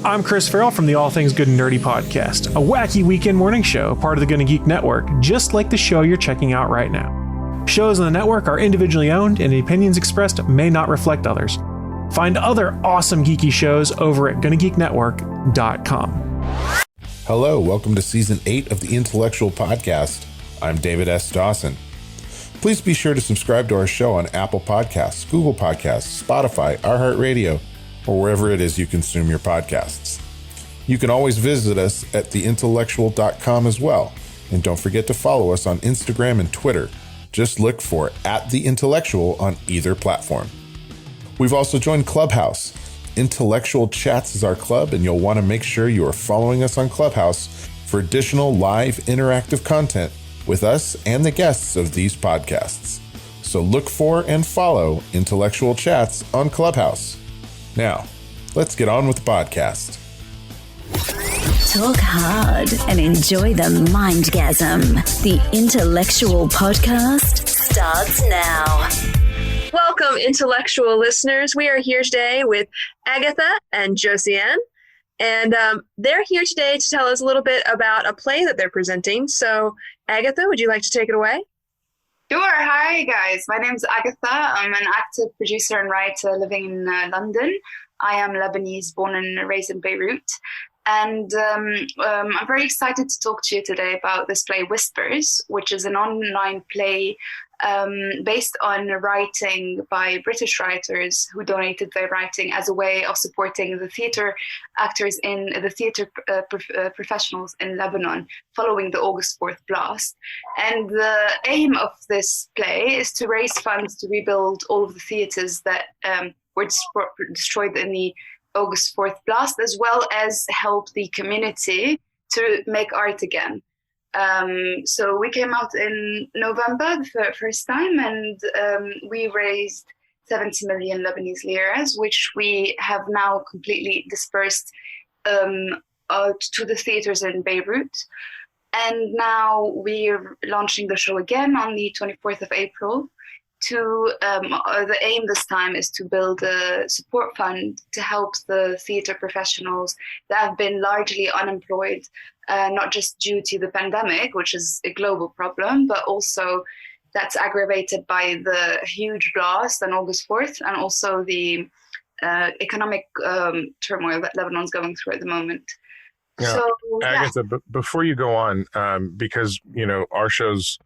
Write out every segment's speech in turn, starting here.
I'm Chris Farrell from the All Things Good and Nerdy podcast, a wacky weekend morning show, part of the Gonna Geek Network, just like the show you're checking out right now. Shows on the network are individually owned, and the opinions expressed may not reflect others. Find other awesome geeky shows over at GonnaGeekNetwork.com. Hello, welcome to Season 8 of the Intellectual Podcast. I'm David S. Dawson. Please be sure to subscribe to our show on Apple Podcasts, Google Podcasts, Spotify, iHeartRadio, or wherever it is you consume your podcasts. You can always visit us at theintellectual.com as well. And don't forget to follow us on Instagram and Twitter. Just look for @theintellectual on either platform. We've also joined Clubhouse. Intellectual Chats is our club, and you'll want to make sure you are following us on Clubhouse for additional live interactive content with us and the guests of these podcasts. So look for and follow Intellectual Chats on Clubhouse. Now, let's get on with the podcast. Talk hard and enjoy the mindgasm. The Intellectual Podcast starts now. Welcome, intellectual listeners. We are here today with Agatha and Josyane, and they're here today to tell us a little bit about a play that they're presenting. So, Agatha, would you like to take it away? Sure. Hi, guys. My name is Agatha. I'm an actor, producer, and writer living in London. I am Lebanese, born and raised in Beirut. And I'm very excited to talk to you today about this play, Whispers, which is an online play based on writing by British writers who donated their writing as a way of supporting the theatre actors in the theatre professionals in Lebanon following the August 4th blast. And the aim of this play is to raise funds to rebuild all of the theatres that were destroyed in the August 4th blast, as well as help the community to make art again. So we came out in November the first time, and we raised 70 million Lebanese liras, which we have now completely dispersed to the theaters in Beirut. And now we're launching the show again on the 24th of April. The aim this time is to build a support fund to help the theatre professionals that have been largely unemployed, not just due to the pandemic, which is a global problem, but also that's aggravated by the huge blast on August 4th and also the economic turmoil that Lebanon's going through at the moment. Yeah. So, Agatha, before you go on, because, you know, our show's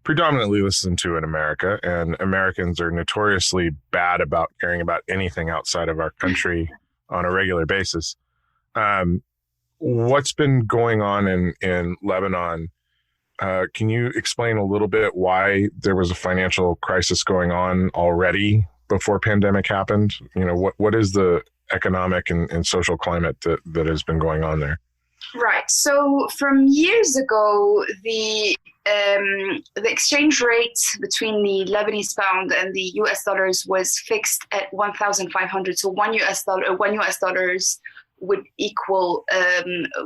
predominantly listened to in America, and Americans are notoriously bad about caring about anything outside of our country on a regular basis. What's been going on in Lebanon? Can you explain a little bit why there was a financial crisis going on already before pandemic happened? You know, what is the economic and social climate that has been going on there? Right. So from years ago, the exchange rate between the Lebanese pound and the US dollars was fixed at 1,500. So $1 would equal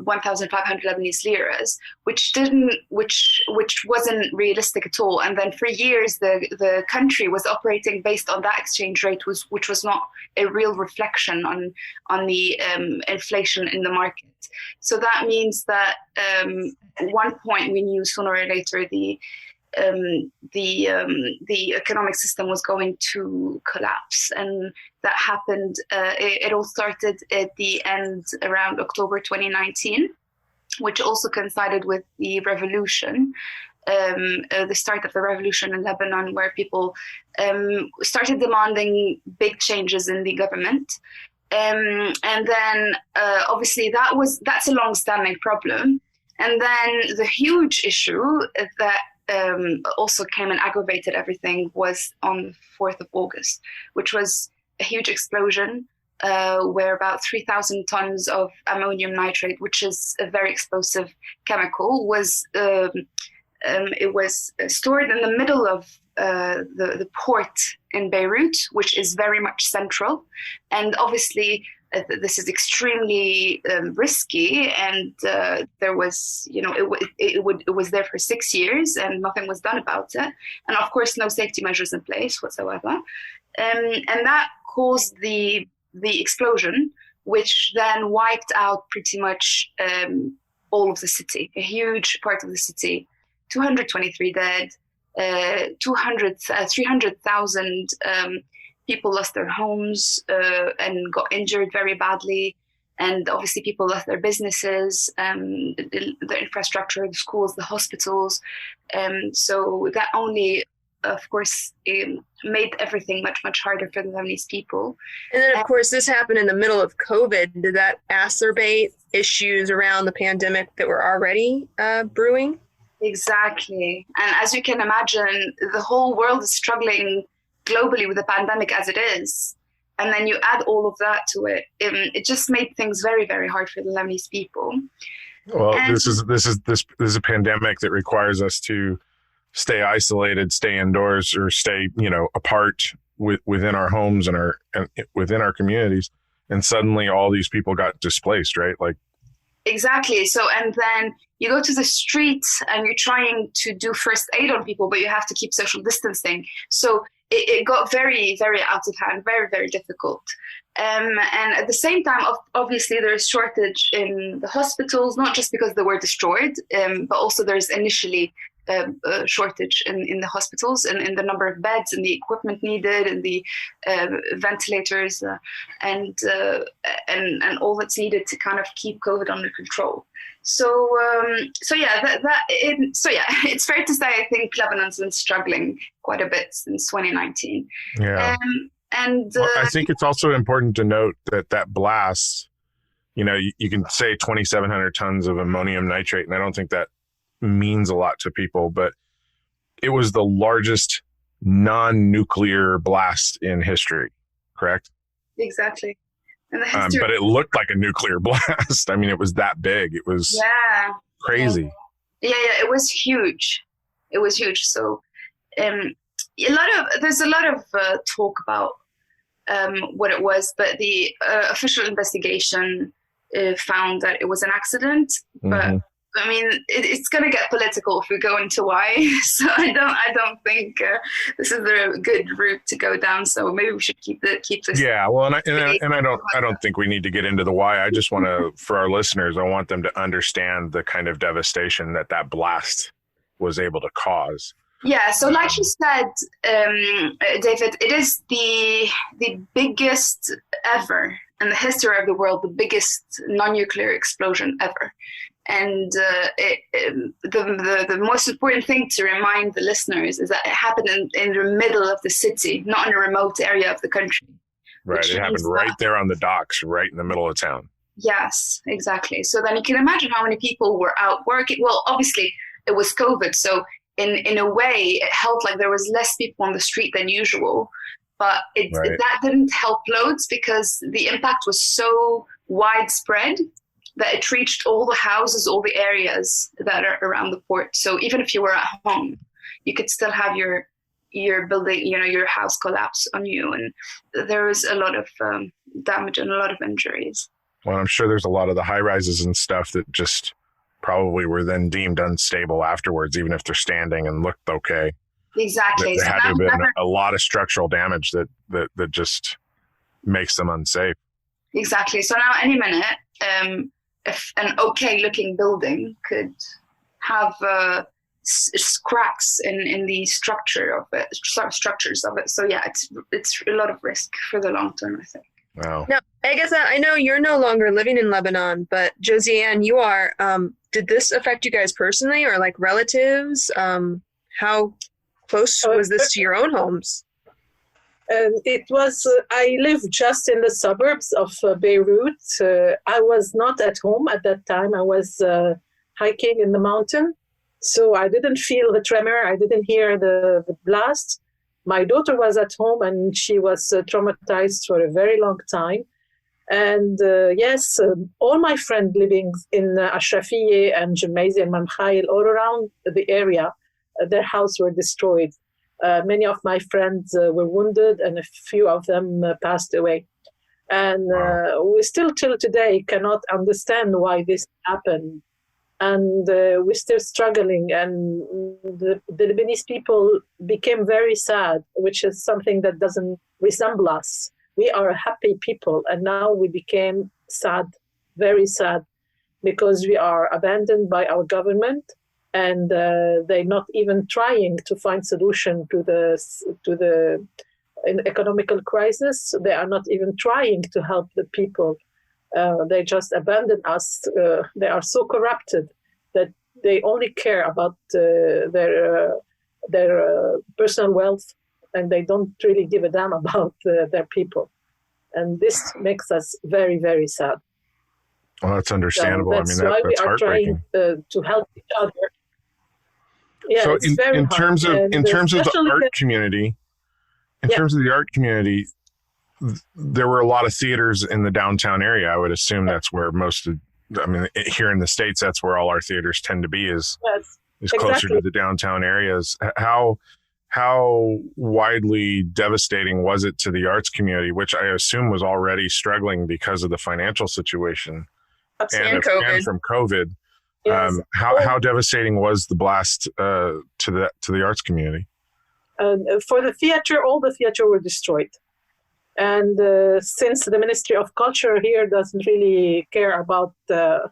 1,500 Lebanese liras, which wasn't realistic at all. And then for years, the country was operating based on that exchange rate, which was not a real reflection on the inflation in the market. So that means that at one point we knew sooner or later the economic system was going to collapse, and that happened. It all started at the end around October 2019, which also coincided with the revolution, the start of the revolution in Lebanon, where people started demanding big changes in the government. And then obviously that's a long-standing problem. And then the huge issue that also came and aggravated everything was on the 4th of August, which was a huge explosion where about 3,000 tons of ammonium nitrate, which is a very explosive chemical, was stored in the middle of the port in Beirut, which is very much central. And obviously this is extremely risky, and there was, it was there for 6 years and nothing was done about it. And of course, no safety measures in place whatsoever. And that caused the explosion, which then wiped out pretty much all of the city, a huge part of the city. 223 dead, 300,000 people lost their homes and got injured very badly. And obviously people lost their businesses, the infrastructure, the schools, the hospitals. So that only, of course, made everything much, much harder for the Lebanese people. And then, of course, this happened in the middle of COVID. Did that exacerbate issues around the pandemic that were already brewing? Exactly. And as you can imagine, the whole world is struggling globally with the pandemic as it is. And then you add all of that to it. It just made things very, very hard for the Lebanese people. Well, this is a pandemic that requires us to stay isolated, stay indoors, or stay, apart within our homes and within our communities. And suddenly all these people got displaced, right? Exactly. So, and then you go to the streets and you're trying to do first aid on people, but you have to keep social distancing. So it got very, very out of hand, very, very difficult. And at the same time, obviously, there's shortage in the hospitals, not just because they were destroyed, but also there's initially a shortage in the hospitals and in the number of beds and the equipment needed and the ventilators and all that's needed to kind of keep COVID under control. So it's fair to say I think Lebanon's been struggling quite a bit since 2019. Yeah. I think it's also important to note that blast, you can say 2,700 tons of ammonium nitrate, and I don't think that means a lot to people, but it was the largest non-nuclear blast in history, correct? Exactly. And the history, but it looked like a nuclear blast. I mean, it was that big. It was crazy. Yeah, it was huge. It was huge. So there's a lot of talk about what it was, but the official investigation found that it was an accident. Mm-hmm. But I mean, it's going to get political if we go into why. So I don't think this is a good route to go down. So maybe we should keep this. Yeah, well, I don't think we need to get into the why. I just want to, for our listeners, I want them to understand the kind of devastation that blast was able to cause. Yeah. So, like you said, David, it is the biggest ever in the history of the world, the biggest non-nuclear explosion ever. And the most important thing to remind the listeners is that it happened in the middle of the city, not in a remote area of the country. Right, it happened right there on the docks, right in the middle of town. Yes, exactly. So then you can imagine how many people were out working. Well, obviously, it was COVID, so in a way, it helped like there was less people on the street than usual. But that didn't help loads because the impact was so widespread that it reached all the houses, all the areas that are around the port. So even if you were at home, you could still have your building, your house collapse on you. And there was a lot of damage and a lot of injuries. Well, I'm sure there's a lot of the high rises and stuff that just probably were then deemed unstable afterwards, even if they're standing and looked okay. Exactly. There had to have been a lot of structural damage that just makes them unsafe. Exactly. So now any minute, if an okay looking building could have cracks in the structures of it. So yeah, it's a lot of risk for the long term, I think. Wow. Now, Agatha, I know you're no longer living in Lebanon, but Josyane, you are. Did this affect you guys personally or like relatives? How close was this to your own homes? It was, I lived just in the suburbs of Beirut. I was not at home at that time. I was hiking in the mountain. So I didn't feel the tremor. I didn't hear the blast. My daughter was at home and she was traumatized for a very long time. And yes, all my friends living in Ashrafiyeh and Jemaisi and Mamkhail, all around the area, their houses were destroyed. Many of my friends were wounded and a few of them passed away. And we still till today cannot understand why this happened. And we're still struggling. And the Lebanese people became very sad, which is something that doesn't resemble us. We are a happy people. And now we became sad, very sad, because we are abandoned by our government, and they're not even trying to find solution to the economical crisis. They are not even trying to help the people. They just abandon us. They are so corrupted that they only care about their personal wealth, and they don't really give a damn about their people. And this makes us very, very sad. Well, that's understandable. So that's I mean, why we that's are heartbreaking. trying to help each other. Yeah, So it's very in hard. terms of And in terms of the especially art community, there were a lot of theaters in the downtown area. I would assume that's where here in the States, that's where all our theaters tend to be, is closer to the downtown areas. How widely devastating was it to the arts community, which I assume was already struggling because of the financial situation and from COVID? Yes. How devastating was the blast to the arts community? For the theater, all the theater were destroyed. And since the Ministry of Culture here doesn't really care about the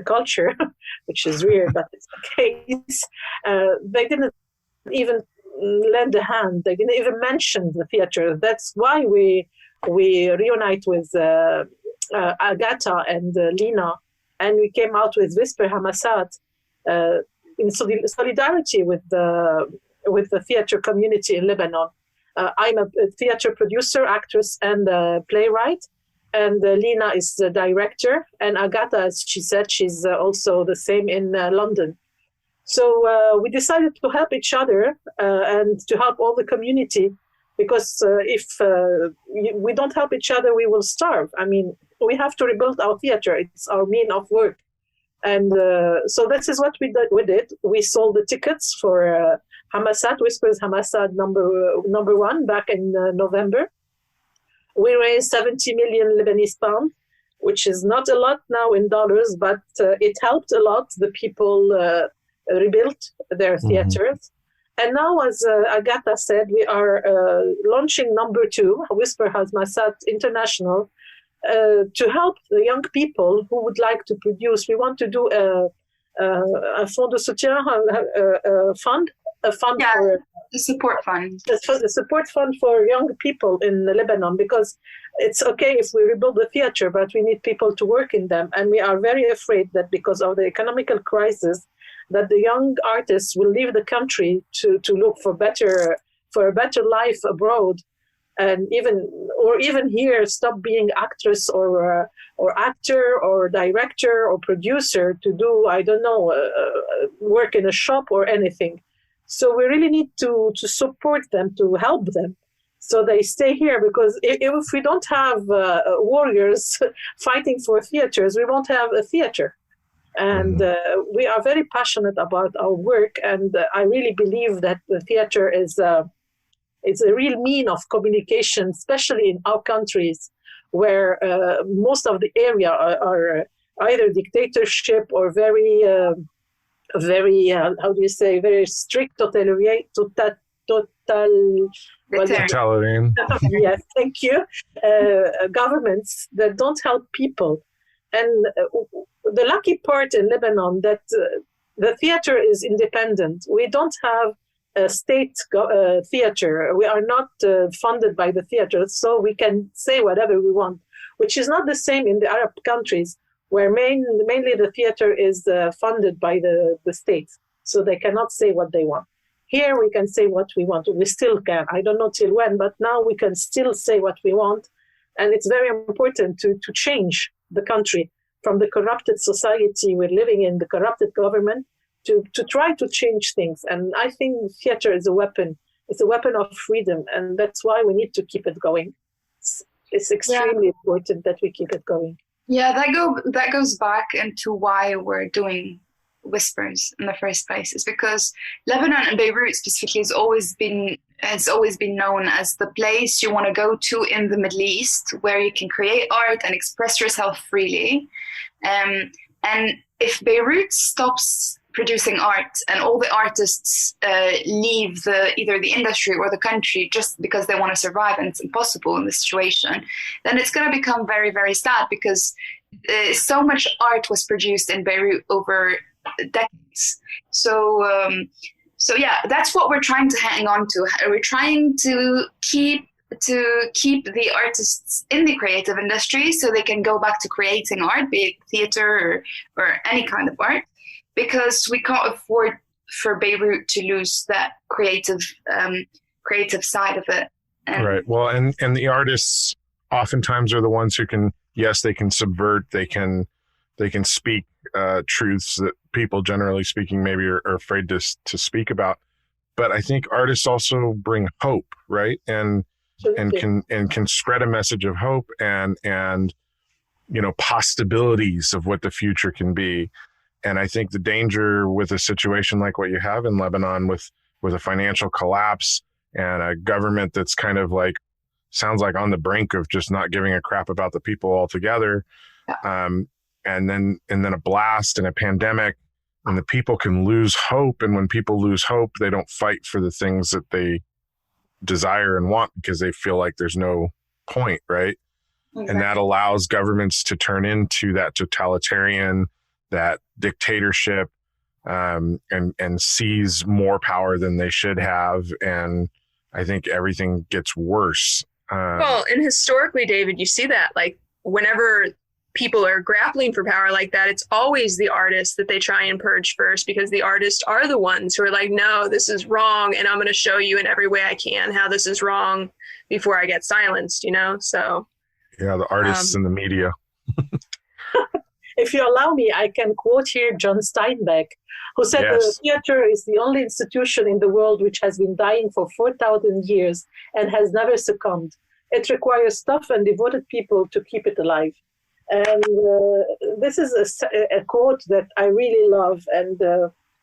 culture, which is weird, but it's the case, they didn't even lend a hand. They didn't even mention the theater. That's why we reunite with Agatha and Lina, and we came out with Whisper Hamasat in solidarity with the theater community in Lebanon. I'm a theater producer, actress, and playwright, and Lina is the director, and Agatha, as she said, she's also the same in London. So we decided to help each other and to help all the community, because if we don't help each other, we will starve. I mean, we have to rebuild our theater. It's our mean of work. And so this is what we did. We sold the tickets for Hamasat, Whispers Hamasat number 1 back in November. We raised 70 million Lebanese pounds, which is not a lot now in dollars, but it helped a lot. The people rebuilt their theaters. And now, as Agatha said, we are launching number 2, Whisper Hamasat International, to help the young people who would like to produce. We want to do a fond de soutien, fund. A fund for the support fund. The support fund for young people in Lebanon, because it's okay if we rebuild the theater, but we need people to work in them. And we are very afraid that because of the economical crisis, that the young artists will leave the country to look for a better life abroad, and even here stop being actress or actor or director or producer to do, I don't know, work in a shop or anything. So we really need to support them, to help them, so they stay here. Because if we don't have warriors fighting for theaters, we won't have a theater. And we are very passionate about our work, and I really believe that the theater is a real mean of communication, especially in our countries, where most of the area are either dictatorship or very very strict totalitarian. Yes, thank you. Governments that don't help people. And the lucky part in Lebanon that the theater is independent. We don't have a state theater. We are not funded by the theater, so we can say whatever we want, which is not the same in the Arab countries, where mainly the theater is funded by the state, so they cannot say what they want. Here we can say what we want. We still can. I don't know till when, but now we can still say what we want. And it's very important to change the country from the corrupted society we're living in, the corrupted government, to try to change things. And I think theater is a weapon. It's a weapon of freedom, and that's why we need to keep it going. It's extremely important that we keep it going. Yeah, that goes back into why we're doing Whispers in the first place. Is because Lebanon and Beirut specifically has always been known as the place you want to go to in the Middle East, where you can create art and express yourself freely. And if Beirut stops producing art, and all the artists leave either the industry or the country just because they want to survive, and it's impossible in this situation, then it's going to become very, very sad, because so much art was produced in Beirut over decades. So yeah, that's what we're trying to hang on to. We're trying to keep the artists in the creative industry so they can go back to creating art, be it theater or any kind of art, because we can't afford for Beirut to lose that creative side of it. Right. Well, and the artists oftentimes are the ones who can, yes, they can subvert, they can speak truths that people, generally speaking, maybe are afraid to speak about. But I think artists also bring hope, right? And can spread a message of hope and possibilities of what the future can be. And I think the danger with a situation like what you have in Lebanon with a financial collapse and a government that's kind of like, sounds like on the brink of just not giving a crap about the people altogether. And then a blast and a pandemic, and the people can lose hope. And when people lose hope, they don't fight for the things that they desire and want because they feel like there's no point, right? Exactly. And that allows governments to turn into that totalitarian, that dictatorship, and seize more power than they should have. And I think everything gets worse. Well, and historically, David, you see that, like, whenever people are grappling for power like that, it's always the artists that they try and purge first, because the artists are the ones who are like, no, this is wrong, and I'm going to show you in every way I can how this is wrong before I get silenced, So yeah, the artists and the media. If you allow me, I can quote here John Steinbeck, who said the theater is the only institution in the world which has been dying for 4,000 years and has never succumbed. It requires tough and devoted people to keep it alive. And this is a quote that I really love, and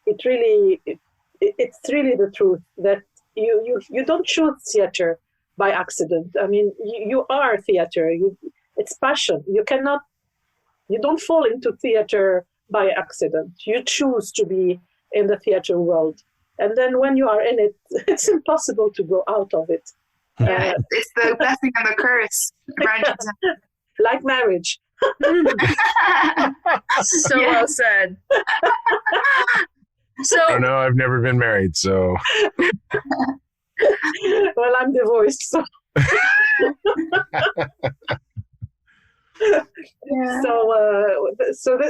it's really the truth, that you don't choose theater by accident. I mean, you are theater. It's passion. You don't fall into theater by accident. You choose to be in the theater world, and then when you are in it, it's impossible to go out of it. Yeah, it's the blessing and the curse. Like marriage. So well said. So no, I've never been married, so well, I'm divorced, so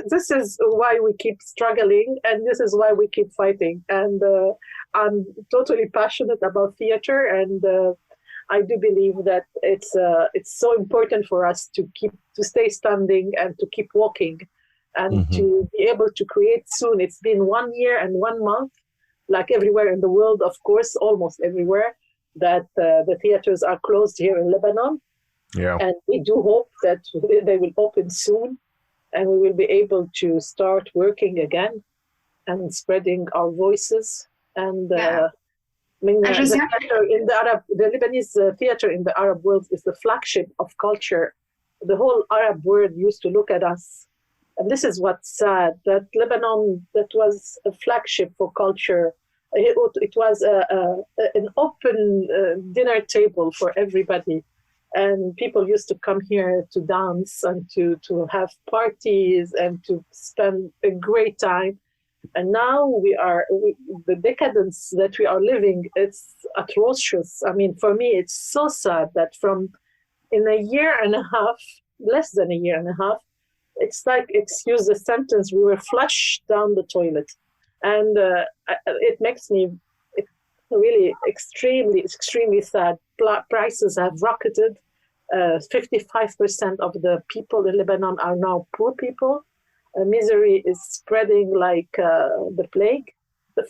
this is why we keep struggling, and this is why we keep fighting. And I'm totally passionate about theater, and I do believe that it's so important for us to stay standing and to keep walking, and to be able to create soon. It's been 1 year and 1 month, like everywhere in the world, of course, almost everywhere, that the theaters are closed here in Lebanon. Yeah. And we do hope that they will open soon, and we will be able to start working again and spreading our voices. And the Lebanese theater in the Arab world is the flagship of culture. The whole Arab world used to look at us. And this is what's sad, that Lebanon, that was a flagship for culture. It was an open dinner table for everybody. And people used to come here to dance and to have parties and to spend a great time. And now the decadence that we are living, it's atrocious. I mean, for me, it's so sad that in a year and a half, less than a year and a half, it's like, excuse the sentence, we were flushed down the toilet. And it makes me really extremely, extremely sad. Prices have rocketed. 55% of the people in Lebanon are now poor people. Misery is spreading like the plague,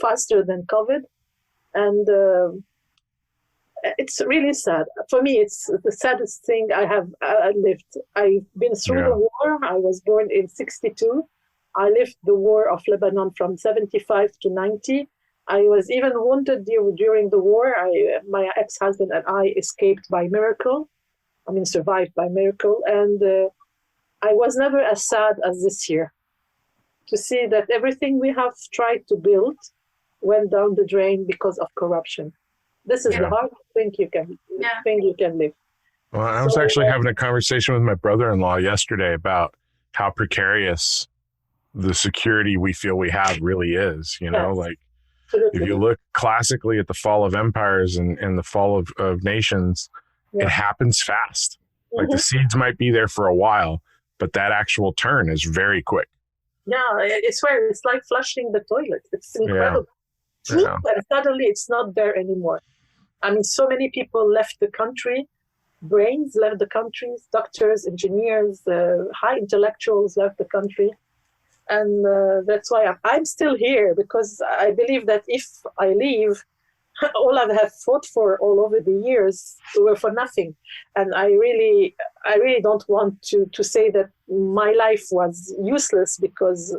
faster than COVID. And it's really sad. For me, it's the saddest thing I have lived. I've been through the war. I was born in 1962. I lived the war of Lebanon from 1975 to 1990. I was even wounded during the war. My ex-husband and I escaped by miracle. Survived by miracle. And I was never as sad as this year. to see that everything we have tried to build went down the drain because of corruption. This is the hardest thing you can live. Well, I was actually having a conversation with my brother-in-law yesterday about how precarious the security we feel we have really is. You know, like if you look classically at the fall of empires and the fall of nations, it happens fast. Like the seeds might be there for a while, but that actual turn is very quick. Yeah, I swear, it's like flushing the toilet. It's incredible. Yeah. And suddenly it's not there anymore. I mean, so many people left the country, brains left the country, doctors, engineers, high intellectuals left the country. And that's why I'm still here, because I believe that if I leave, all I have fought for all over the years were for nothing. And I really don't want to say that my life was useless, because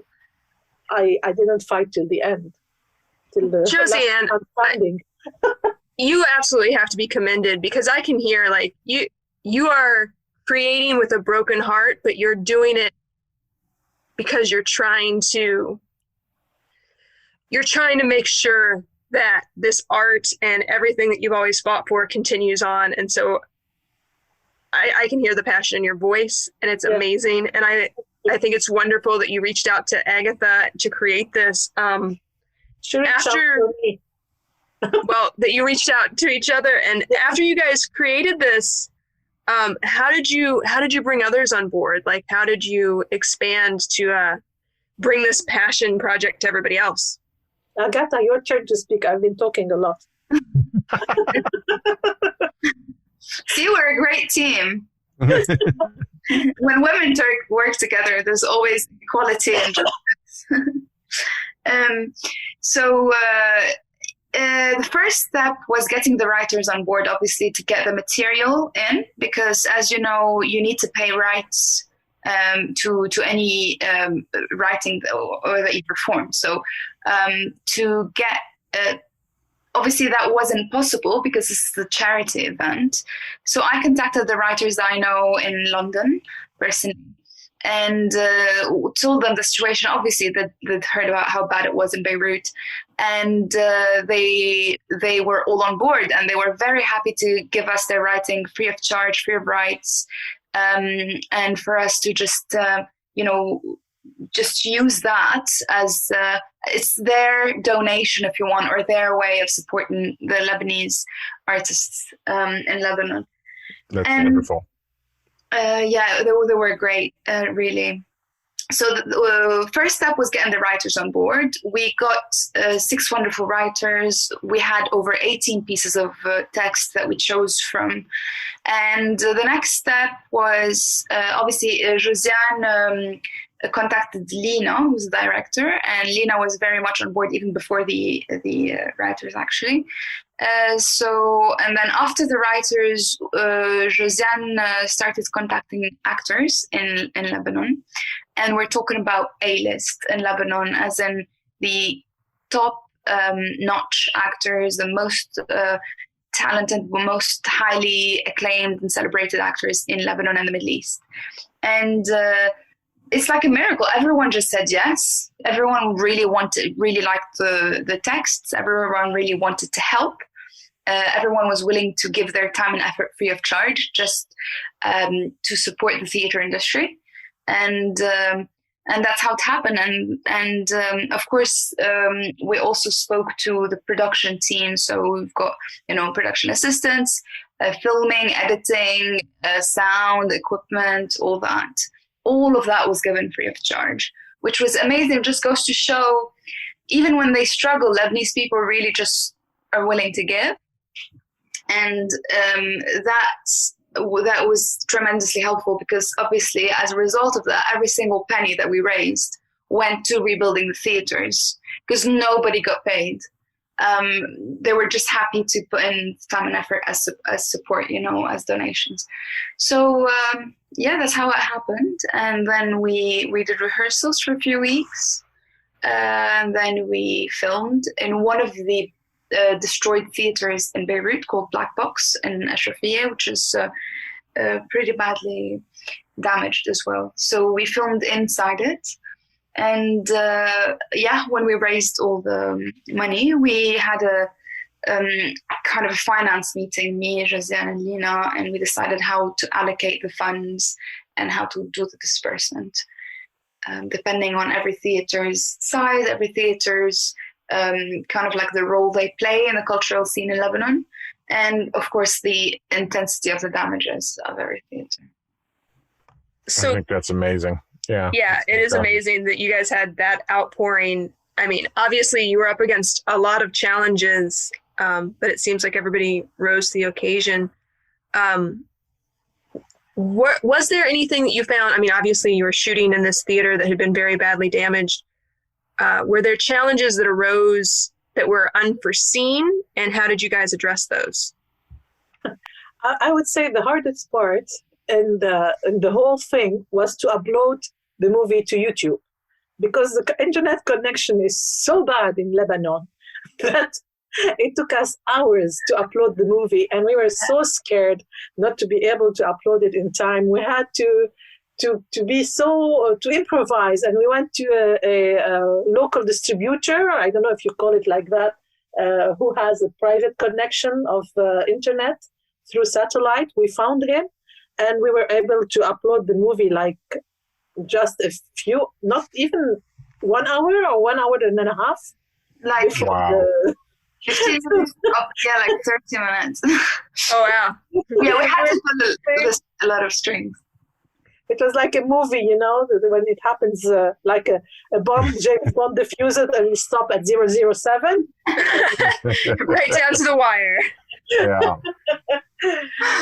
I didn't fight till the end. Till the Josyane, last standing. You absolutely have to be commended, because I can hear like you are creating with a broken heart, but you're doing it because you're trying to make sure that this art and everything that you've always fought for continues on. And so I can hear the passion in your voice, and it's amazing. And I think it's wonderful that you reached out to Agatha to create this. That you reached out to each other, and after you guys created this, how did you bring others on board? Like, how did you expand to bring this passion project to everybody else? Agatha, your turn to speak. I've been talking a lot. See, we're a great team. When women work together, there's always equality and justice. The first step was getting the writers on board, obviously, to get the material in, because, as you know, you need to pay rights to any writing that you perform. So to get obviously that wasn't possible because this is a charity event. So I contacted the writers I know in London personally and told them the situation. Obviously they'd heard about how bad it was in Beirut, and they were all on board, and they were very happy to give us their writing free of charge, free of rights, and for us to just just use that as it's their donation, if you want, or their way of supporting the Lebanese artists in Lebanon. That's wonderful. They were great, really. So the first step was getting the writers on board. We got 6 wonderful writers. We had over 18 pieces of text that we chose from. And the next step was obviously Josyane contacted Lina, who's the director, and Lina was very much on board even before the writers, actually. And then after the writers, Josyane started contacting actors in Lebanon, and we're talking about A-list in Lebanon, as in the top-notch actors, the most talented, most highly acclaimed and celebrated actors in Lebanon and the Middle East. And it's like a miracle. Everyone just said yes. Everyone really liked the texts. Everyone really wanted to help. Everyone was willing to give their time and effort free of charge, just to support the theater industry. And that's how it happened. And of course, we also spoke to the production team. So we've got, production assistants, filming, editing, sound, equipment, all that. All of that was given free of charge, which was amazing. It just goes to show, even when they struggle, Lebanese people really just are willing to give. And that was tremendously helpful, because obviously as a result of that, every single penny that we raised went to rebuilding the theaters, because nobody got paid. They were just happy to put in time and effort as support, as donations. So that's how it happened. And then we did rehearsals for a few weeks, and then we filmed in one of the destroyed theaters in Beirut called Black Box in Ashrafiyeh, which is pretty badly damaged as well. So we filmed inside it, And when we raised all the money, we had a kind of a finance meeting, me, Josyane, and Lina, and we decided how to allocate the funds and how to do the disbursement, depending on every theater's size, every theater's kind of like the role they play in the cultural scene in Lebanon, and of course the intensity of the damages of every theater. So I think that's amazing. Yeah, it is amazing that you guys had that outpouring. I mean, obviously you were up against a lot of challenges, but it seems like everybody rose to the occasion. Was there anything that you found? I mean, obviously you were shooting in this theater that had been very badly damaged. Were there challenges that arose that were unforeseen, and how did you guys address those? I would say the hardest part and the whole thing was to upload the movie to YouTube, because the internet connection is so bad in Lebanon that it took us hours to upload the movie, and we were so scared not to be able to upload it in time. We had to improvise, and we went to a local distributor, I don't know if you call it like that, who has a private connection of internet through satellite. We found him, and we were able to upload the movie like just a few, not even 1 hour or 1 hour and a half. Like, wow. 15 minutes, like 30 minutes. Oh, wow. Yeah, we had to put a lot of strings. It was like a movie, you know, when it happens like a bomb, James Bond defused it and we stop at 007. Right down to the wire. Yeah.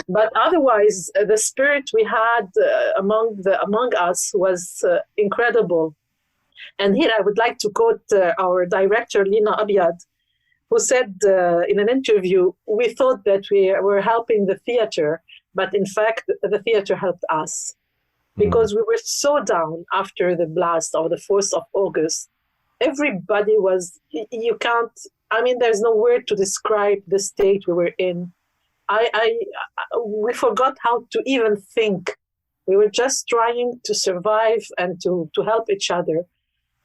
But otherwise, the spirit we had among us was incredible. And here I would like to quote our director, Lina Abiad, who said in an interview, we thought that we were helping the theater, but in fact, the theater helped us. Because we were so down after the blast of the 4th of August. Everybody was, there's no word to describe the state we were in. We forgot how to even think. We were just trying to survive and to help each other.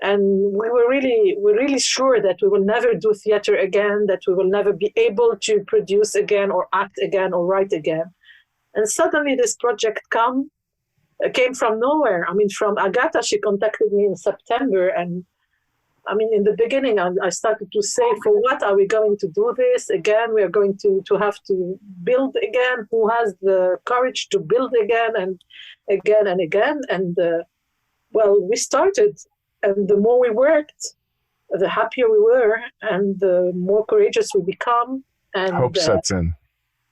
And we were really sure that we will never do theater again, that we will never be able to produce again or act again or write again. And suddenly this project came from nowhere. I mean, from Agatha, she contacted me in September. And I mean, in the beginning, I started to say, for what are we going to do this again? We are going to have to build again. Who has the courage to build again and again and again? And we started. And the more we worked, the happier we were and the more courageous we become. And hope sets in.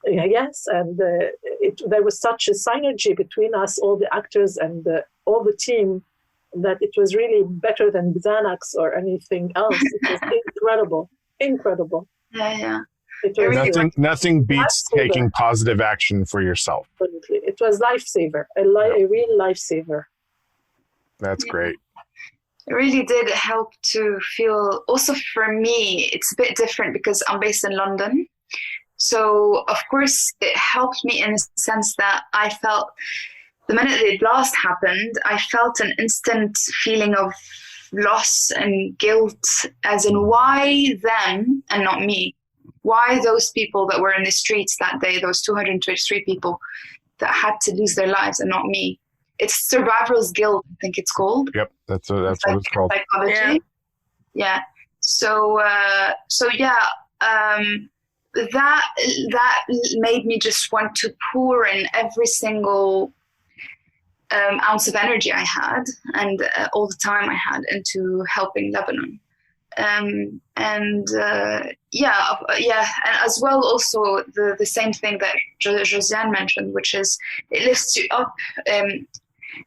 Yes, and there was such a synergy between us, all the actors and all the team, that it was really better than Xanax or anything else. It was incredible. Yeah. It was nothing beats taking positive action for yourself. Absolutely. It was lifesaver, a real lifesaver. That's great. It really did help to feel, also for me, it's a bit different because I'm based in London. So, of course, it helped me in the sense that I felt, the minute the blast happened, I felt an instant feeling of loss and guilt, as in why them and not me? Why those people that were in the streets that day, those 223 people that had to lose their lives and not me? It's survivor's guilt, I think it's called. Yep, that's what it's called. Psychology. Yeah. So that made me just want to pour in every single ounce of energy I had and all the time I had into helping Lebanon. And as well also the same thing that Josyane mentioned, which is it lifts you up.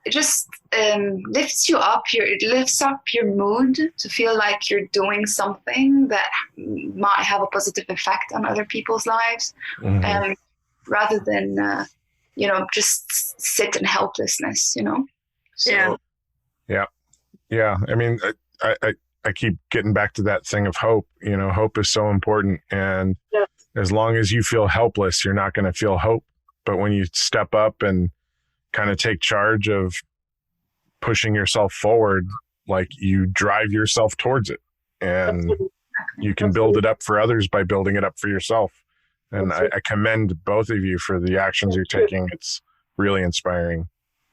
It just lifts you up. It lifts up your mood to feel like you're doing something that might have a positive effect on other people's lives, rather than just sit in helplessness. So, yeah. I mean, I keep getting back to that thing of hope. Hope is so important, and as long as you feel helpless, you're not going to feel hope. But when you step up and kind of take charge of pushing yourself forward, like you drive yourself towards it, and you can build it up for others by building it up for yourself. And I commend both of you for the actions you're taking. It's really inspiring.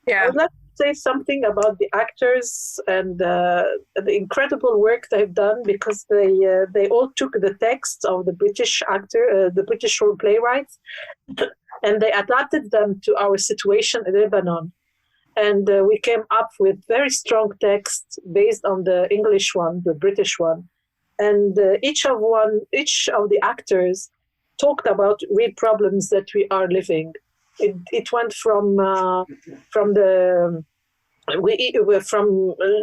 Yeah. I would like to say something about the actors and the incredible work they've done, because they all took the text of the British playwrights, and they adapted them to our situation in Lebanon. And we came up with very strong text based on the English one, the British one. And each of the actors talked about real problems that we are living. It went from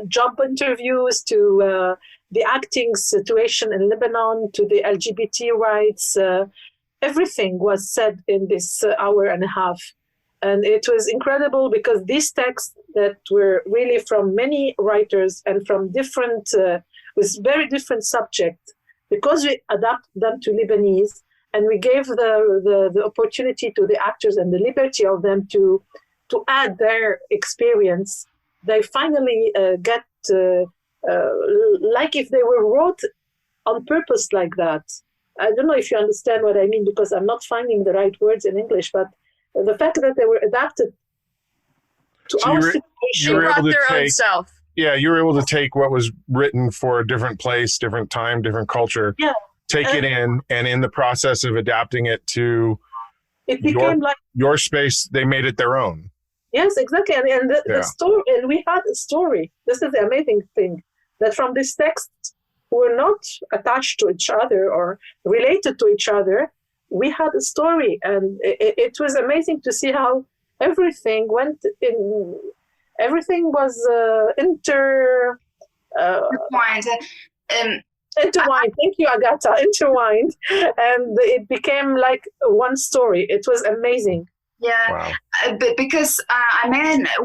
job interviews to the acting situation in Lebanon to the LGBT rights. Everything was said in this hour and a half. And it was incredible because these texts that were really from many writers and from different, with very different subjects, because we adapted them to Lebanese and we gave the opportunity to the actors and the liberty of them to add their experience, they finally get, like if they were wrote on purpose like that. I don't know if you understand what I mean, because I'm not finding the right words in English, but the fact that they were adapted to our situation. You were able to their take, own self. Yeah, you were able to take what was written for a different place, different time, different culture, take it in, and in the process of adapting it to it became your space, they made it their own. Yes, exactly. And the story, and we had a story. This is the amazing thing, that from this text, we're not attached to each other or related to each other. We had a story, and it was amazing to see how everything went in. Everything was intertwined. Intertwined. Thank you, Agatha. Intertwined, and it became like one story. It was amazing. Yeah, wow. But because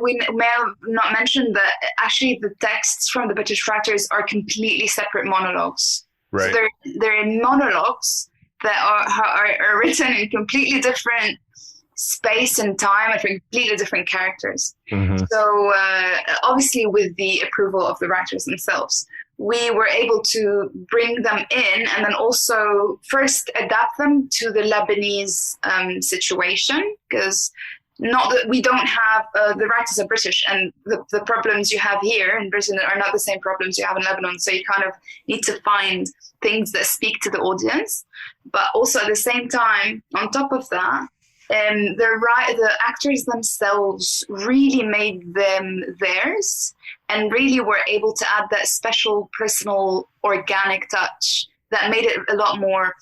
we may have not mentioned that actually the texts from the British writers are completely separate monologues. Right. So they're monologues that are written in completely different space and time and for completely different characters. Mm-hmm. So obviously with the approval of the writers themselves, we were able to bring them in and then also first adapt them to the Lebanese situation, because not that we don't have, the writers are British, and the problems you have here in Britain are not the same problems you have in Lebanon. So you kind of need to find things that speak to the audience. But also at the same time, on top of that, the actors themselves really made them theirs and really were able to add that special, personal, organic touch that made it a lot more,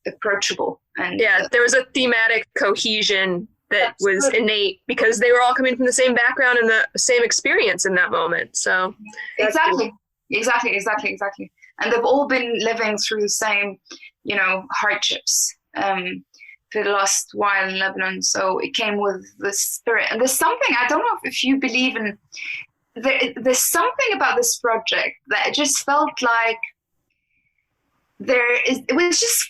approachable. And there was a thematic cohesion that was innate because they were all coming from the same background and the same experience in that moment. So exactly. And they've all been living through the same, hardships for the last while in Lebanon. So it came with the spirit. And there's something, I don't know if you believe in, there's something about this project that it just felt like it was just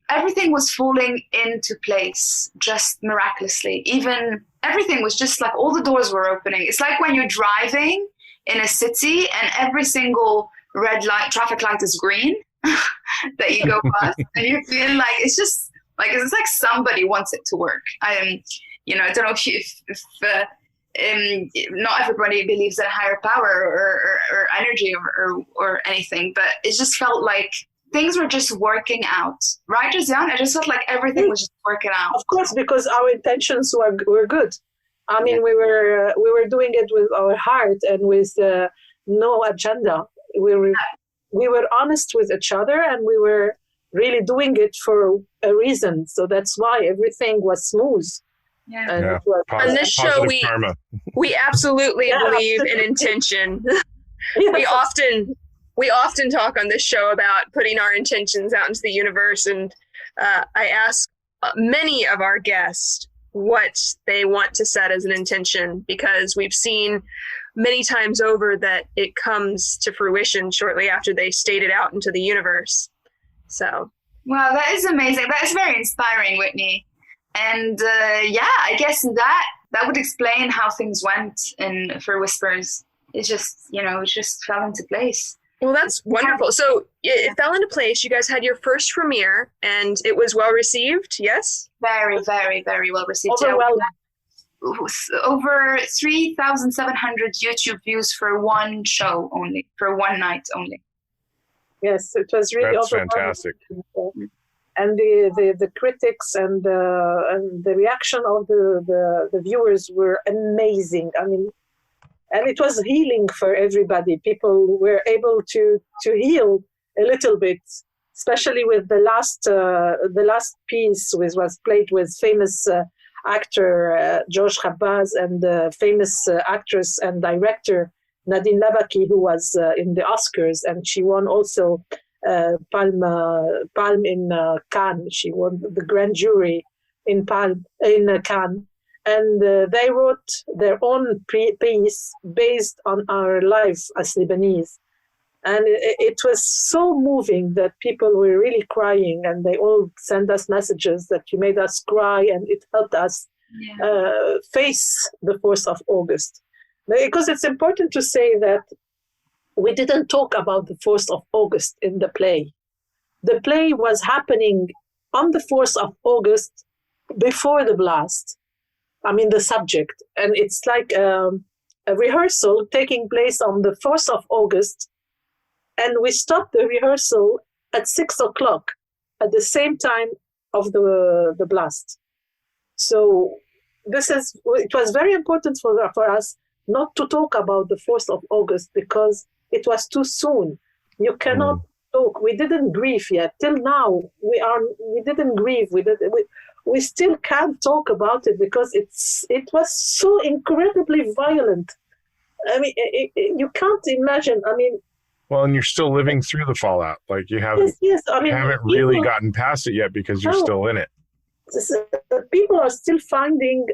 everything was falling into place just miraculously. Even everything was just like all the doors were opening. It's like when you're driving in a city and every single red light, traffic light is green that you go past, and you feel like it's just like it's like somebody wants it to work. I don't know if not everybody believes in a higher power or energy or anything, but it just felt like things were just working out, right, Josyane? I just felt like everything was just working out. Of course, because our intentions were good. I mean, we were doing it with our heart and with no agenda. We were honest with each other, and we were really doing it for a reason. So that's why everything was smooth. Yeah. On this show, we absolutely believe in intention. We often talk on this show about putting our intentions out into the universe, and I ask many of our guests what they want to set as an intention, because we've seen many times over that it comes to fruition shortly after they state it out into the universe. So, wow, that is amazing. That is very inspiring, Whitney. And I guess that that would explain how things went for Whispers. It just fell into place. Well, that's wonderful. So it fell into place. You guys had your first premiere, and it was well received. Yes, very, very, very well received. Overwhelming. Over 3,700 YouTube views for one show only, for one night only. Yes, it was really That's fantastic. And the critics and the reaction of the viewers were amazing. I mean, and it was healing for everybody. People were able to heal a little bit, especially with the last piece, which was played with famous actor Khabbaz and famous actress and director Nadine Labaki, who was in the Oscars, and she won also Palm in Cannes. She won the grand jury in Cannes, and they wrote their own piece based on our life as Lebanese. And it was so moving that people were really crying, and they all sent us messages that you made us cry, and it helped us face the 4th of August. Because it's important to say that we didn't talk about the 4th of August in the play. The play was happening on the 4th of August before the blast. I mean, the subject. And it's like a rehearsal taking place on the 4th of August. And we stopped the rehearsal at 6 o'clock at the same time of the blast. So it was very important for us not to talk about the 4th of August because it was too soon. You cannot talk. We didn't grieve yet. Till now, we didn't grieve. We still can't talk about it because it was so incredibly violent. I mean, you can't imagine. I mean, well, and you're still living through the fallout. Like you haven't, yes. I mean, haven't really gotten past it yet because you're still in it. People are still finding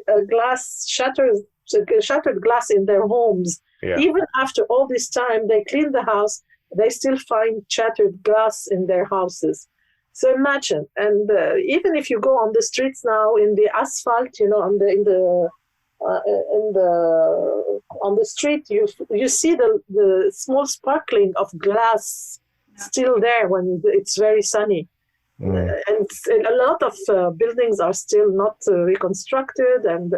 shattered glass in their homes. Yeah. Even after all this time, they clean the house, they still find shattered glass in their houses. So imagine, and even if you go on the streets now in the asphalt, on the street, you see the small sparkling of glass still there when it's very sunny. And a lot of buildings are still not reconstructed. And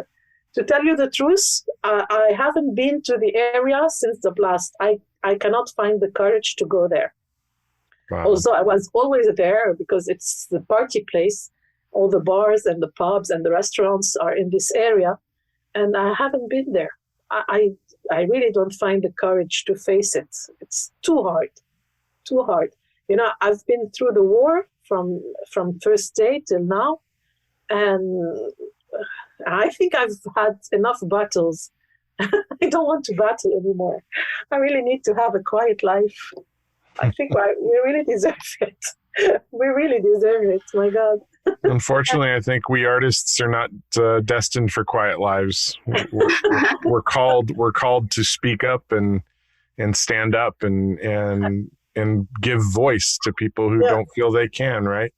to tell you the truth, I haven't been to the area since the blast. I cannot find the courage to go there. Wow. Also, I was always there because it's the party place. All the bars and the pubs and the restaurants are in this area. And I haven't been there. I really don't find the courage to face it. It's too hard. You know, I've been through the war from first day till now. And I think I've had enough battles. I don't want to battle anymore. I really need to have a quiet life. I think we really deserve it. We really deserve it. My God. Unfortunately, I think we artists are not destined for quiet lives. We're called to speak up and stand up and give voice to people who don't feel they can. Right.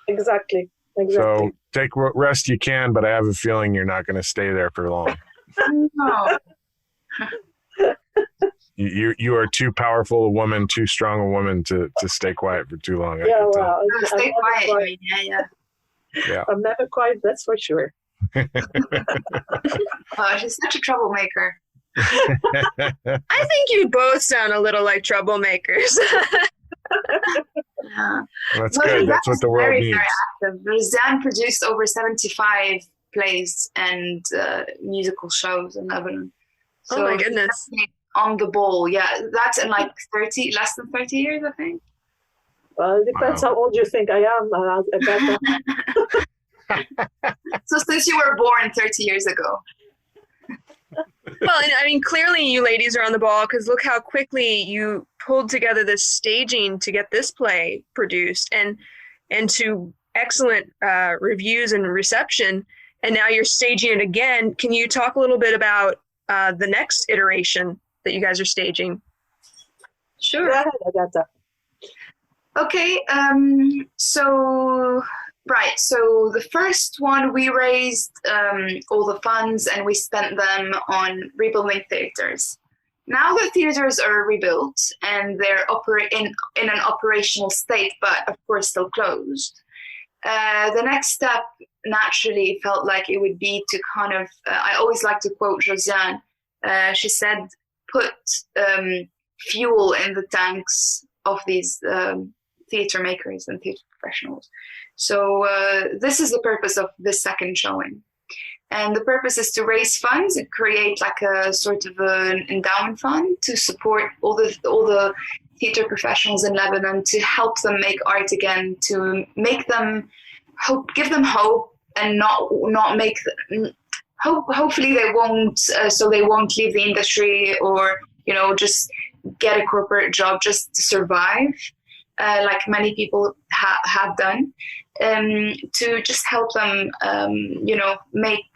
Exactly. So take what rest you can, but I have a feeling you're not going to stay there for long. No. You are too powerful a woman, too strong a woman to stay quiet for too long. Stay quiet. Yeah. I'm never quiet, that's for sure. She's such a troublemaker. I think you both sound a little like troublemakers. Yeah. That's good. That's what the world needs. Very active. Roseanne produced over 75 plays and musical shows in Lebanon. So oh my goodness. On the ball. Yeah, that's in like less than 30 years, I think. Well, it depends how old you think I am, Agatha. So since you were born 30 years ago. Well, and I mean, clearly you ladies are on the ball because look how quickly you pulled together this staging to get this play produced and to excellent reviews and reception. And now you're staging it again. Can you talk a little bit about the next iteration that you guys are staging? Sure. Go ahead, Agatha. Okay, so Right. So the first one, we raised all the funds and we spent them on rebuilding theaters. Now the theaters are rebuilt and they're in an operational state, but of course still closed. The next step naturally felt like it would be to kind of, I always like to quote Josyane. She said, put fuel in the tanks of these theater makers and theater professionals. So this is the purpose of this second showing. And the purpose is to raise funds and create like a sort of an endowment fund to support all the theater professionals in Lebanon, to help them make art again, to make them hope, give them hope, and not make hopefully they won't so they won't leave the industry or just get a corporate job just to survive, like many people have done. To just help them, make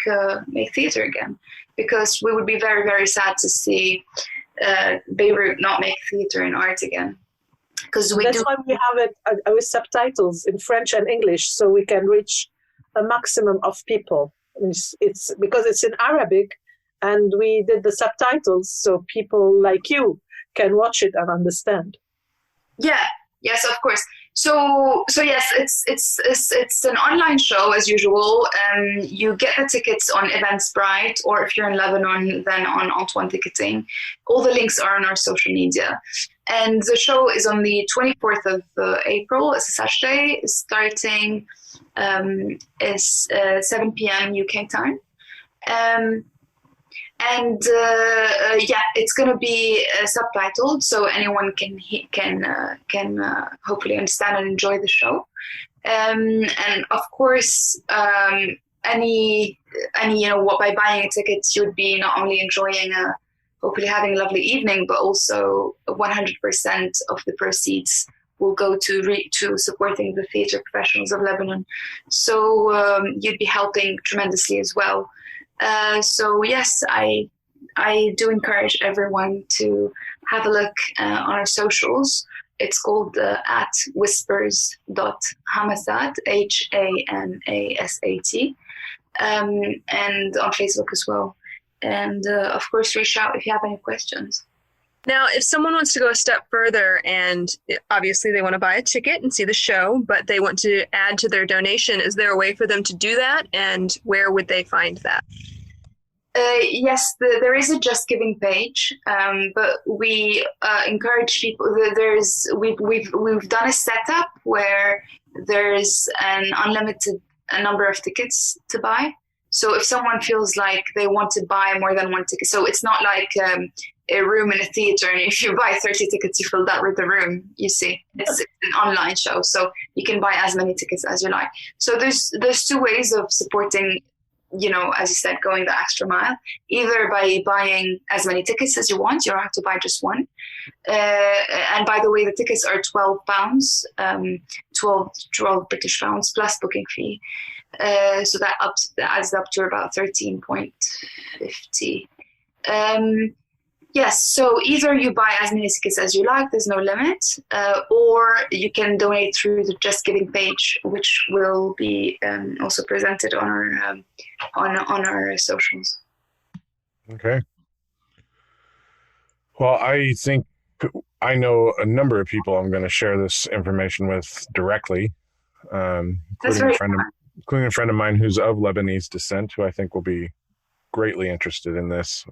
theater again, because we would be very, very sad to see Beirut not make theater and art again. Because that's why we have it with subtitles in French and English, so we can reach a maximum of people. It's because it's in Arabic, and we did the subtitles so people like you can watch it and understand. Yeah. Yes, of course. So yes, it's an online show as usual. You get the tickets on Eventbrite, or if you're in Lebanon, then on Antoine Ticketing. All the links are on our social media. And the show is on the 24th of April. It's a Saturday, starting is 7 p.m. UK time. It's going to be subtitled, so anyone can hopefully understand and enjoy the show. And of course, by buying a ticket, you would be not only enjoying hopefully having a lovely evening, but also 100% of the proceeds will go to supporting the theatre professionals of Lebanon. So you'd be helping tremendously as well. So yes, I do encourage everyone to have a look on our socials. It's called at whispers.hamasat, HAMASAT, and on Facebook as well. And of course, reach out if you have any questions. Now, if someone wants to go a step further and obviously they want to buy a ticket and see the show, but they want to add to their donation, is there a way for them to do that? And where would they find that? Yes, there is a Just Giving page, but we encourage people. We've done a setup where there's an unlimited number of tickets to buy. So if someone feels like they want to buy more than one ticket, so it's not like a room in a theater, and if you buy 30 tickets, you fill that with the room. You see, it's an online show, so you can buy as many tickets as you like. So there's two ways of supporting, as you said, going the extra mile. Either by buying as many tickets as you want, you don't have to buy just one. And by the way, the tickets are £12, 12 British pounds plus booking fee. So that adds up to about 13.50. Yes, so either you buy as many tickets as you like, there's no limit, or you can donate through the Just Giving page, which will be also presented on our socials. Okay. Well, I think I know a number of people I'm going to share this information with directly, including a friend of mine who's of Lebanese descent, who I think will be greatly interested in this.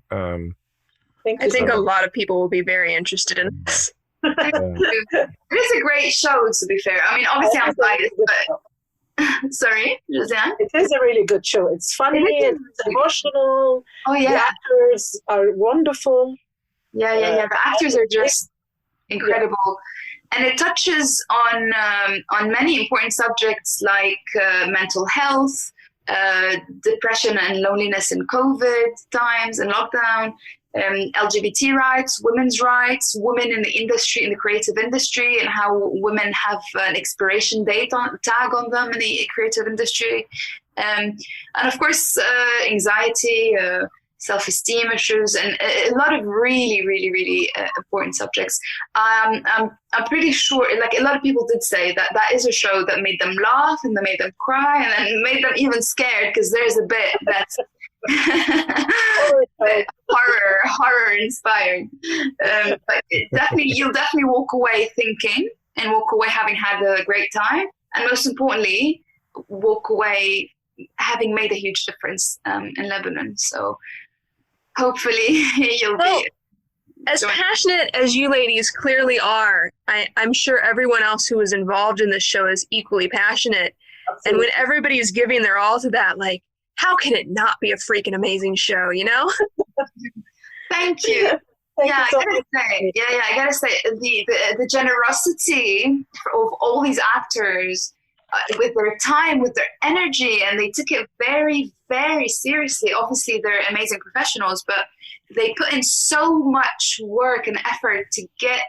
I think a lot of people will be very interested in this. It is a great show, to be fair. I mean, obviously I'm biased, but... Sorry, Josyane? It is a really good show. It's funny, it's emotional. Oh, yeah. The actors are wonderful. Yeah. The actors are just incredible. Yeah. And it touches on many important subjects like mental health, depression and loneliness in COVID times and lockdown, LGBT rights, women's rights, women in the industry, in the creative industry, and how women have an expiration date tag on them in the creative industry. And of course, anxiety, self-esteem issues, and a lot of really, really, really important subjects. I'm pretty sure, like a lot of people did say that is a show that made them laugh and that made them cry and then made them even scared, because there's a bit that's horror inspired. But you'll definitely walk away thinking and walk away having had a great time, and most importantly, walk away having made a huge difference in Lebanon. So hopefully you'll be as passionate as you ladies clearly are. I'm sure everyone else who was involved in this show is equally passionate. Absolutely. And when everybody is giving their all to that, like, how can it not be a freaking amazing show, you know? Thank you. I gotta say the generosity of all these actors with their time, with their energy, and they took it very, very seriously. Obviously, they're amazing professionals, but they put in so much work and effort to get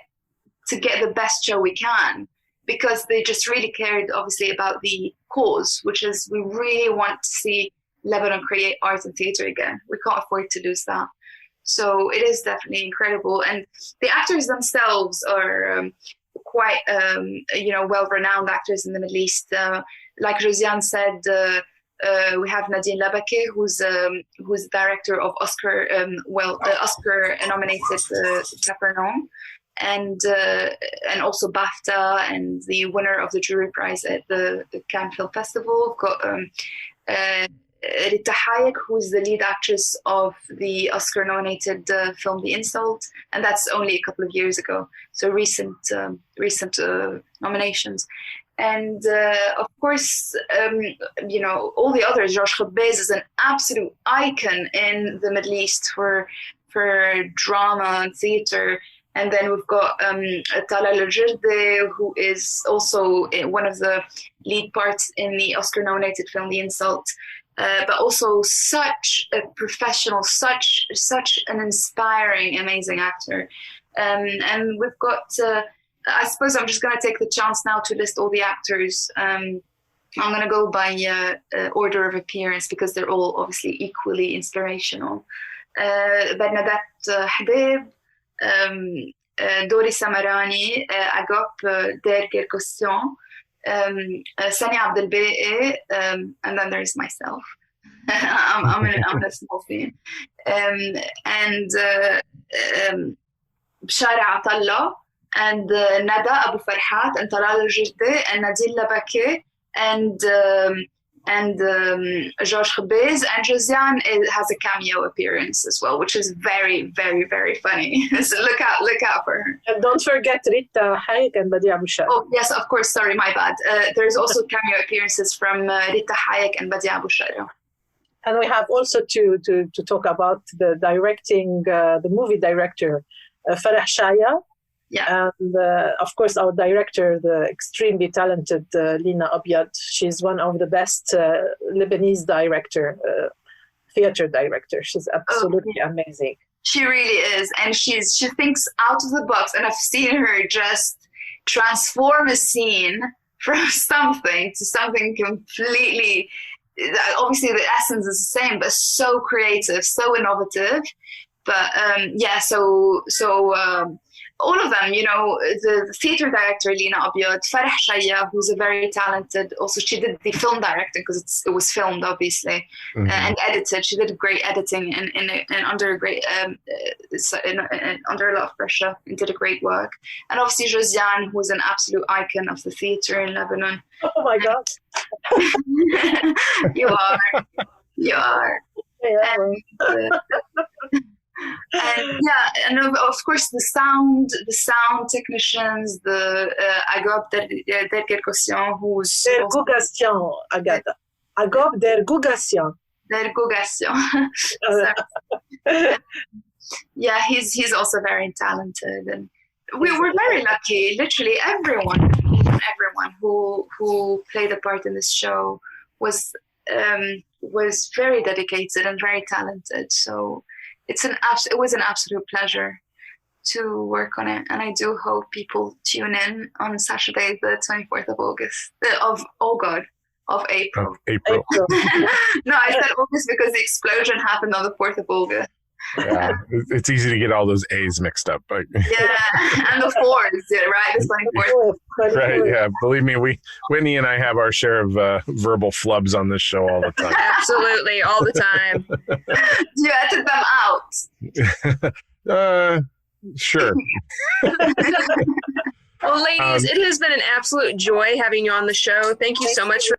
the best show we can, because they just really cared, obviously, about the cause, which is we really want to see Lebanon create art and theater again. We can't afford to lose that. So it is definitely incredible. And the actors themselves are quite, well-renowned actors in the Middle East. Like Josyane said, we have Nadine Labaki, who's the director of Oscar-nominated Chacra, and also BAFTA, and the winner of the jury prize at the Cannes Film Festival. We've got Rita, who's the lead actress of the Oscar-nominated film The Insult, and that's only a couple of years ago. So recent nominations. And of course, all the others. Khabbaz is an absolute icon in the Middle East for drama and theater. And then we've got Talal Jurdi, who is also one of the lead parts in the Oscar-nominated film The Insult. But also such a professional, such an inspiring, amazing actor. And we've got, I suppose I'm just going to take the chance now to list all the actors. I'm going to go by order of appearance, because they're all obviously equally inspirational. Bernadette, Houdeib, Dory Samarany, Hagop, Ghougassian, Sany Abdul, and then there's myself. I'm in a small scene. And Bshara, Atallah, and Nada, Abou, Farhat, and Talal, Jurdi, and Nadine, Labaki, and Khabbaz, and Josyane has a cameo appearance as well, which is very, very, very funny. So look out for her. And don't forget Rita, Hayek, and Badih Abou. Oh yes, of course. Sorry, my bad. There's also cameo appearances from Rita, Hayek, and Badih Abou. And we have also to talk about the directing, the movie director, Farhat. Yeah. And of course, our director, the extremely talented Lina Abiad. She's one of the best Lebanese theater director. She's absolutely amazing. She really is, and she thinks out of the box. And I've seen her just transform a scene from something to something completely. Obviously, the essence is the same, but so creative, so innovative. But all of them, the theater director, Lina Abiad, Farhat, who's a very talented, also she did the film directing, because it was filmed, obviously, and edited. She did great editing and under a great, under a lot of pressure, and did a great work. And obviously Josyane, who's an absolute icon of the theater in Lebanon. Oh my God. You are. Yeah. And of course the sound technicians, the Hagop, Ghougassian, who's Ghougassian, Agatha. Hagop, Ghougassian. Yeah, he's also very talented, and we were very lucky. Literally everyone who played a part in this show was very dedicated and very talented. So it was an absolute pleasure to work on it, and I do hope people tune in on Saturday, the 24th of August. of April. April. No, I said August because the explosion happened on the 4th of August. Yeah, it's easy to get all those A's mixed up. But Yeah, and the 4s, yeah, right? It's 24th. Right, yeah. Believe me, Whitney and I have our share of verbal flubs on this show all the time. Absolutely, all the time. Do you edit them out? Sure. Well, ladies, it has been an absolute joy having you on the show. Thank you so much for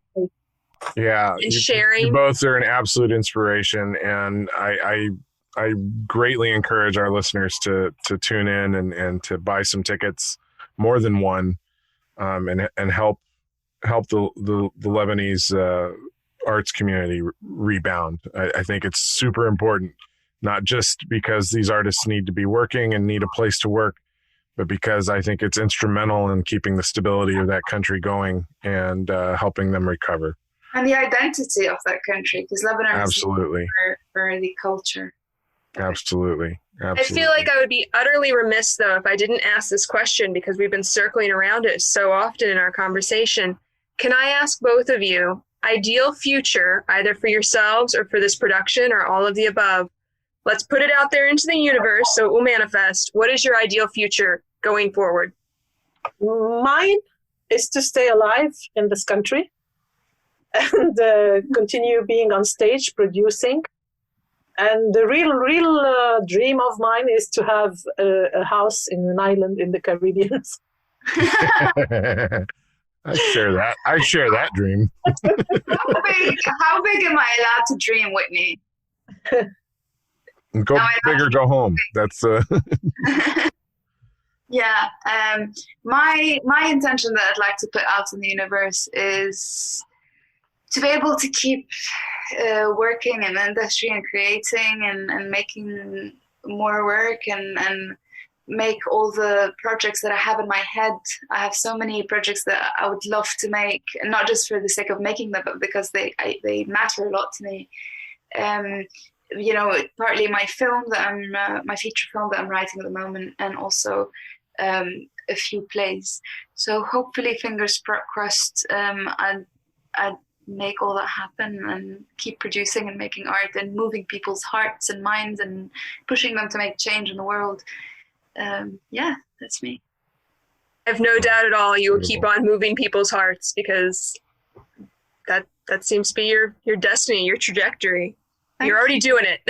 sharing. You both are an absolute inspiration, and I greatly encourage our listeners to tune in and to buy some tickets, more than one, and help the Lebanese arts community rebound. I think it's super important, not just because these artists need to be working and need a place to work, but because I think it's instrumental in keeping the stability of that country going and helping them recover. And the identity of that country, because Lebanon Absolutely. is for the culture. Absolutely. I feel like I would be utterly remiss, though, if I didn't ask this question, because we've been circling around it so often in our conversation. Can I ask both of you, ideal future, either for yourselves or for this production or all of the above? Let's put it out there into the universe so it will manifest. What is your ideal future going forward? Mine is to stay alive in this country and continue being on stage, producing. And the real dream of mine is to have a house in an island in the Caribbean. I share that dream. How big am I allowed to dream, Whitney? Go big or go home. That's Yeah. My intention that I'd like to put out in the universe is to be able to keep working in the industry and creating and making more work and make all the projects that I have in my head. I have so many projects that I would love to make, and not just for the sake of making them, but because they matter a lot to me. Partly my film my feature film that I'm writing at the moment, and also a few plays. So hopefully, fingers crossed, I'd make all that happen and keep producing and making art and moving people's hearts and minds and pushing them to make change in the world. That's me. I have no doubt at all you will keep on moving people's hearts, because that seems to be your destiny, your trajectory. You're already doing it.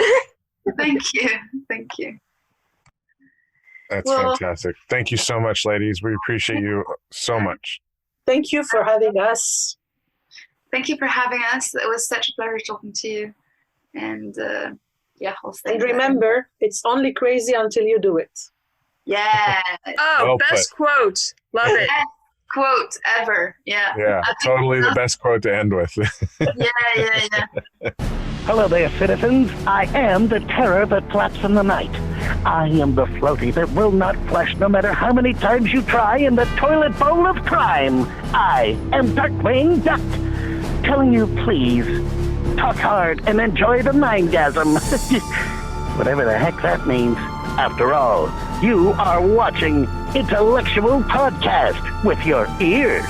Thank you. That's fantastic. Thank you so much, ladies. We appreciate you so much. Thank you for having us. Thank you for having us. It was such a pleasure talking to you. And I'll stay. And remember, it's only crazy until you do it. Yeah. Oh, best quote. Love it. Best quote ever. Yeah. Yeah, totally the best quote to end with. Yeah. Hello there, citizens. I am the terror that flaps in the night. I am the floaty that will not flush no matter how many times you try in the toilet bowl of crime. I am Darkwing Duck, telling you please, talk hard and enjoy the mindgasm. Whatever the heck that means. After all, you are watching Intellectual Podcast with your ears.